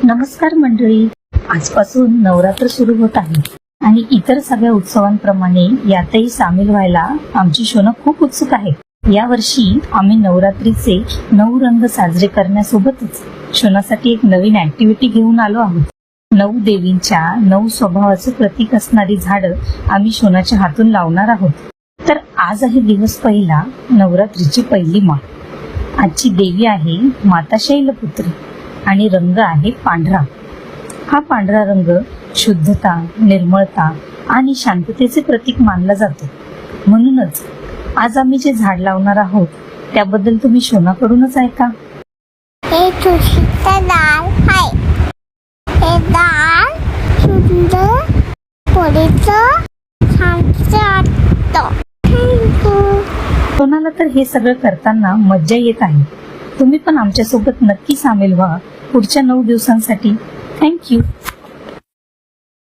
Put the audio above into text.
नमस्कार मंडळी, आजपासून नवरात्र सुरू होत आहे आणि इतर सगळ्या उत्सवांप्रमाणे यातही सामील व्हायला आमची शोना खूप उत्सुक आहे. यावर्षी आम्ही नवरात्रीचे 9 रंग साजरे करण्यासोबतच शोनासाठी एक नवीन ऍक्टिव्हिटी घेऊन आलो आहोत. 9 देवींच्या 9 स्वभावाचे प्रतीक असणारी झाडं आम्ही शोनाच्या हातून लावणार आहोत. तर आज आहे दिवस पहिला, नवरात्रीची पहिली माळ. आजची देवी आहे माता शैलपुत्री आणि रंग आहे पांढरा. हा पांढरा रंग शुद्धता, निर्मळता आणि शांततेचे प्रतीक मानला जातो. म्हणूनच आज आम्ही जे झाड लावणार आहोत त्याबद्दल तुम्ही शोनाकडूनच ऐका. हे तुळशीचं झाड आहे. हे झाड सुंदर पोळीचं छानसं वाटतं. शोनाला तर हे सगळं करताना मज्जा येत आहे. तुम्ही पण आमच्यासोबत नक्की सामील व्हा पुढच्या 9 दिवसांसाठी. थँक्यू.